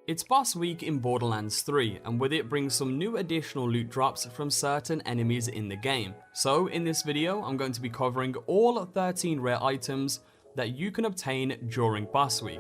It's boss week in Borderlands 3, and with it brings some new additional loot drops from certain enemies in the game. So in this video, I'm going to be covering all 13 rare items that you can obtain during boss week.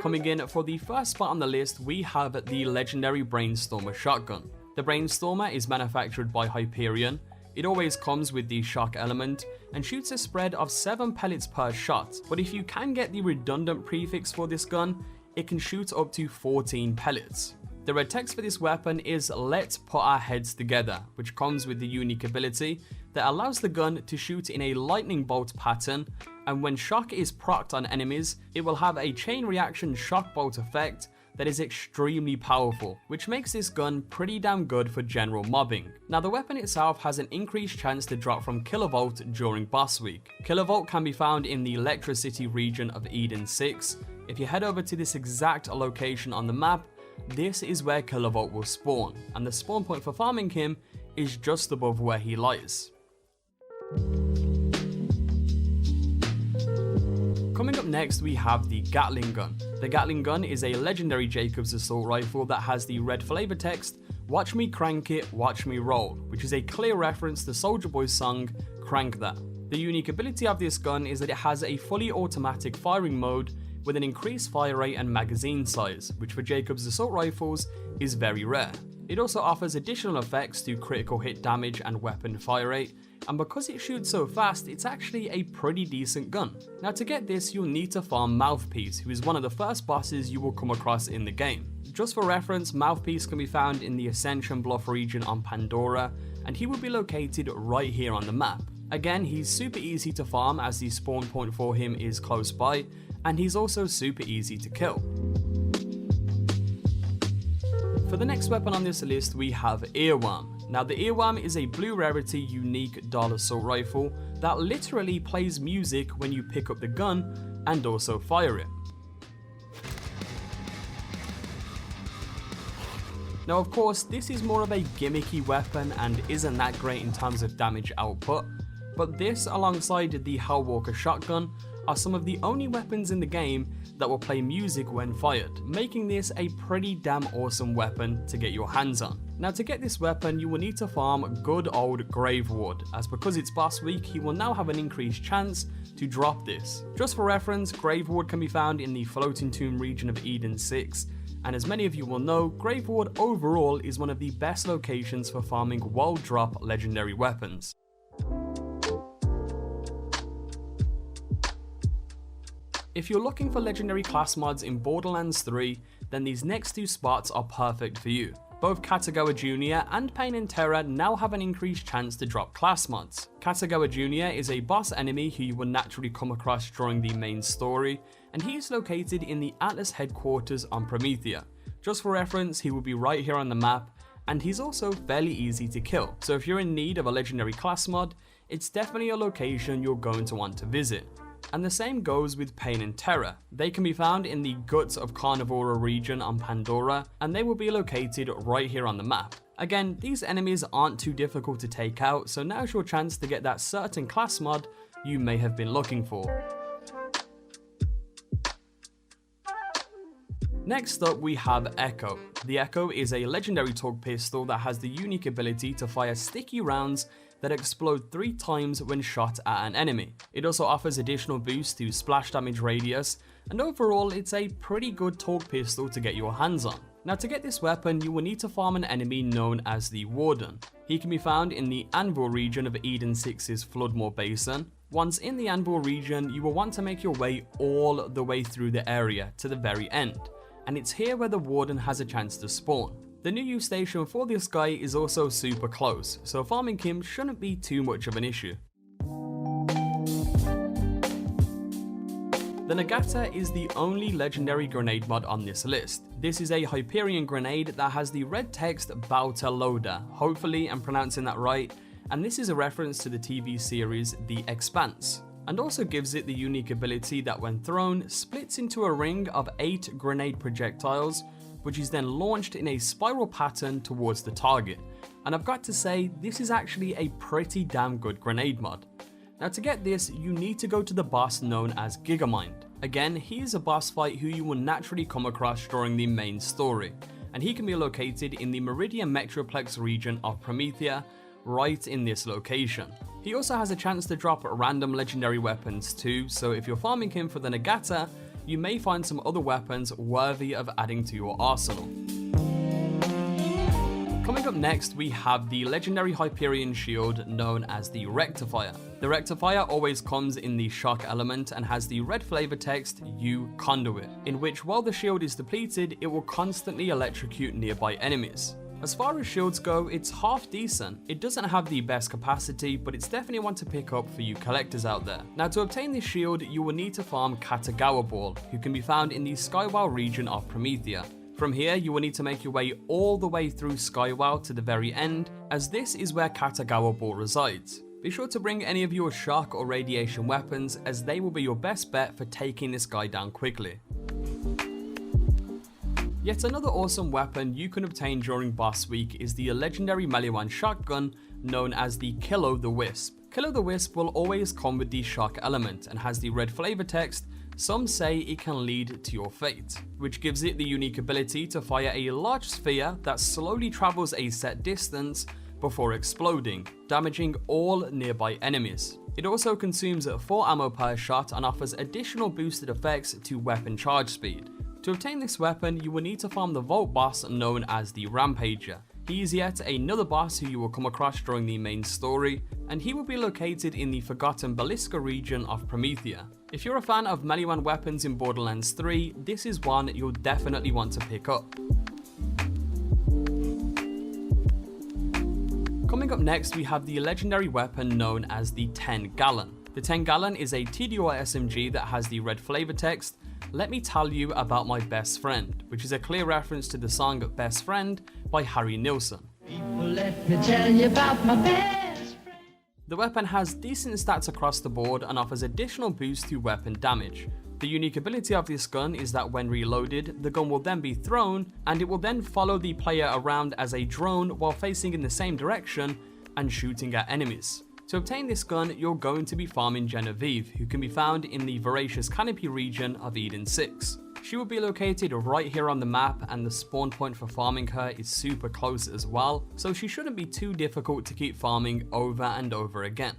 Coming in for the first spot on the list, we have the legendary Brainstormer shotgun. The Brainstormer is manufactured by Hyperion. It always comes with the shock element and shoots a spread of 7 pellets per shot, but if you can get the redundant prefix for this gun, it can shoot up to 14 pellets. The red text for this weapon is "Let's put our heads together," which comes with the unique ability that allows the gun to shoot in a lightning bolt pattern, and when shock is procced on enemies, it will have a chain reaction shock bolt effect that is extremely powerful, which makes this gun pretty damn good for general mobbing. Now the weapon itself has an increased chance to drop from kilovolt during boss week. Kilovolt can be found in the electricity region of Eden 6. If you head over to this exact location on the map, this is where kilovolt will spawn, and the spawn point for farming him is just above where he lies. Coming up next, we have the Gatling gun. The Gatling gun is a legendary Jacobs assault rifle that has the red flavor text, "Watch me crank it, watch me roll," which is a clear reference to Soulja Boy's song, "Crank That." The unique ability of this gun is that it has a fully automatic firing mode with an increased fire rate and magazine size, which for Jacobs assault rifles is very rare. It also offers additional effects to critical hit damage and weapon fire rate, and because it shoots so fast, it's actually a pretty decent gun. Now to get this, you'll need to farm Mouthpiece, who is one of the first bosses you will come across in the game. Just for reference, Mouthpiece can be found in the Ascension Bluff region on Pandora, and he will be located right here on the map. Again, he's super easy to farm as the spawn point for him is close by, and he's also super easy to kill. For the next weapon on this list, we have Earworm. Now the Earworm is a blue rarity unique doll assault rifle that literally plays music when you pick up the gun and also fire it. Now of course, this is more of a gimmicky weapon and isn't that great in terms of damage output, but this alongside the Hellwalker shotgun are some of the only weapons in the game that will play music when fired, making this a pretty damn awesome weapon to get your hands on. Now to get this weapon, you will need to farm good old Graveward, as because it's boss week, he will now have an increased chance to drop this. Just for reference, Graveward can be found in the Floating Tomb region of Eden 6, and as many of you will know, Graveward overall is one of the best locations for farming world drop legendary weapons. If you're looking for legendary class mods in Borderlands 3, then these next two spots are perfect for you. Both Katagawa Jr. and Pain and Terror now have an increased chance to drop class mods. Katagawa Jr. is a boss enemy who you will naturally come across during the main story, and he is located in the Atlas headquarters on Promethea. Just for reference, he will be right here on the map, and he's also fairly easy to kill. So if you're in need of a legendary class mod, it's definitely a location you're going to want to visit. And the same goes with Pain and Terror. They can be found in the Guts of Carnivora region on Pandora, and they will be located right here on the map. Again, these enemies aren't too difficult to take out, so now's your chance to get that certain class mod you may have been looking for. Next up, we have Echo. The Echo is a legendary tug pistol that has the unique ability to fire sticky rounds that explode 3 times when shot at an enemy. It also offers additional boosts to splash damage radius, and overall it's a pretty good tug pistol to get your hands on. Now to get this weapon, you will need to farm an enemy known as the Warden. He can be found in the Anvil region of Eden 6's Floodmoor Basin. Once in the Anvil region, you will want to make your way all the way through the area to the very end, and it's here where the Warden has a chance to spawn. The new use station for this guy is also super close, so farming him shouldn't be too much of an issue. The Nagata is the only legendary grenade mod on this list. This is a Hyperion grenade that has the red text Bauta Loda, hopefully I'm pronouncing that right, and this is a reference to the TV series The Expanse, and also gives it the unique ability that when thrown, splits into a ring of 8 grenade projectiles, which is then launched in a spiral pattern towards the target. And I've got to say, this is actually a pretty damn good grenade mod. Now to get this, you need to go to the boss known as Gigamind. Again, he is a boss fight who you will naturally come across during the main story, and he can be located in the Meridian Metroplex region of Promethea, right in this location. He also has a chance to drop random legendary weapons too, so if you're farming him for the Nagata, you may find some other weapons worthy of adding to your arsenal. Coming up next, we have the legendary Hyperion shield known as the Rectifier. The Rectifier always comes in the shock element and has the red flavor text "You Conduit," in which while the shield is depleted, it will constantly electrocute nearby enemies. As far as shields go, it's half decent. It doesn't have the best capacity, but it's definitely one to pick up for you collectors out there. Now, to obtain this shield, you will need to farm Katagawa Ball, who can be found in the Skywell region of Promethea. From here, you will need to make your way all the way through Skywell to the very end, as this is where Katagawa Ball resides. Be sure to bring any of your shock or radiation weapons, as they will be your best bet for taking this guy down quickly. Yet another awesome weapon you can obtain during boss week is the legendary melee one shotgun known as the Kill-O-The-Wisp. Kill-O-The-Wisp will always come with the shock element and has the red flavor text "Some say it can lead to your fate," which gives it the unique ability to fire a large sphere that slowly travels a set distance before exploding, damaging all nearby enemies. It also consumes 4 ammo per shot and offers additional boosted effects to weapon charge speed. To obtain this weapon, you will need to farm the Vault boss known as the Rampager. He is yet another boss who you will come across during the main story, and he will be located in the Forgotten Balisca region of Promethea. If you're a fan of melee one weapons in Borderlands 3, this is one you'll definitely want to pick up. Coming up next, we have the legendary weapon known as the 10 Gallon. The 10 Gallon is a TDR SMG that has the red flavor text "Let me tell you about my best friend," which is a clear reference to the song "Best Friend" by Harry Nilsson. Let me tell you about my best friend. The weapon has decent stats across the board and offers additional boost to weapon damage. The unique ability of this gun is that when reloaded, the gun will then be thrown, and it will then follow the player around as a drone while facing in the same direction and shooting at enemies. To obtain this gun, you're going to be farming Genevieve, who can be found in the Voracious Canopy region of Eden 6. She will be located right here on the map, and the spawn point for farming her is super close as well, so she shouldn't be too difficult to keep farming over and over again.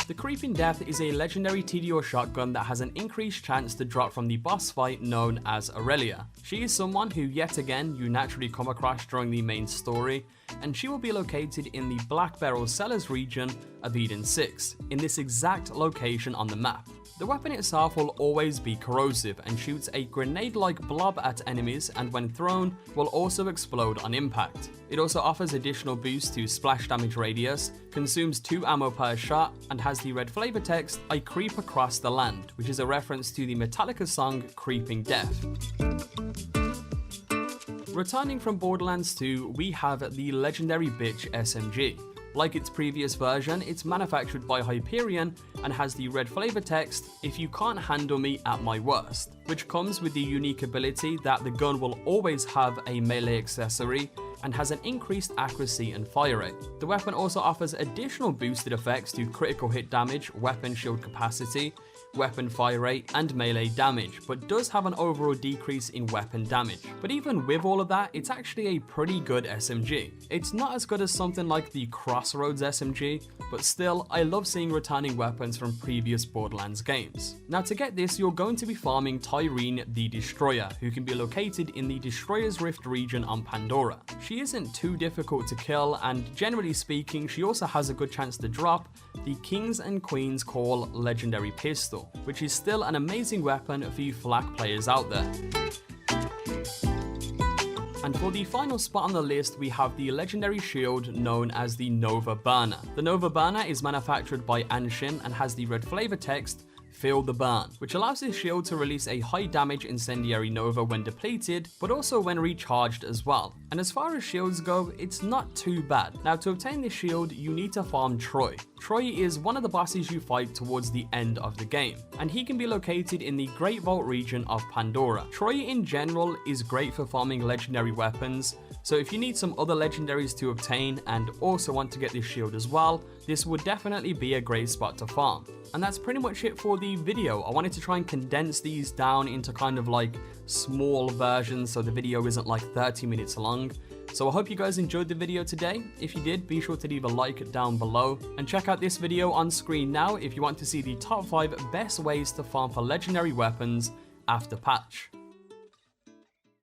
The Creeping Death is a legendary TDR shotgun that has an increased chance to drop from the boss fight known as Aurelia. She is someone who yet again you naturally come across during the main story, and she will be located in the Black Barrel Cellars region of Eden 6, in this exact location on the map. The weapon itself will always be corrosive and shoots a grenade-like blob at enemies, and when thrown will also explode on impact. It also offers additional boost to splash damage radius, consumes 2 ammo per shot, and has the red flavor text "I creep across the land," which is a reference to the Metallica song Creeping Death. Returning from Borderlands 2, we have the legendary Bitch SMG. Like its previous version, it's manufactured by Hyperion and has the red flavor text "If you can't handle me at my worst," which comes with the unique ability that the gun will always have a melee accessory and has an increased accuracy and fire rate. The weapon also offers additional boosted effects to critical hit damage, weapon shield capacity, weapon fire rate, and melee damage, but does have an overall decrease in weapon damage. But even with all of that, it's actually a pretty good SMG. It's not as good as something like the Crossroads SMG, but still, I love seeing returning weapons from previous Borderlands games. Now to get this, you're going to be farming Tyrene the Destroyer, who can be located in the Destroyer's Rift region on Pandora. She isn't too difficult to kill, and generally speaking, she also has a good chance to drop the Kings and Queens Call legendary pistol, which is still an amazing weapon for you flak players out there. And for the final spot on the list, we have the legendary shield known as the Nova Burner. The Nova Burner is manufactured by Anshin and has the red flavor text "Feel the Burn," which allows this shield to release a high damage incendiary nova when depleted, but also when recharged as well. And as far as shields go, it's not too bad. Now to obtain this shield, you need to farm Troy. Troy is one of the bosses you fight towards the end of the game, and he can be located in the Great Vault region of Pandora. Troy in general is great for farming legendary weapons, so if you need some other legendaries to obtain and also want to get this shield as well, this would definitely be a great spot to farm. And that's pretty much it for the video. I wanted to try and condense these down into kind of like small versions so the video isn't like 30 minutes long. So I hope you guys enjoyed the video today. If you did, be sure to leave a like down below and check out this video on screen now if you want to see the top 5 best ways to farm for legendary weapons after patch.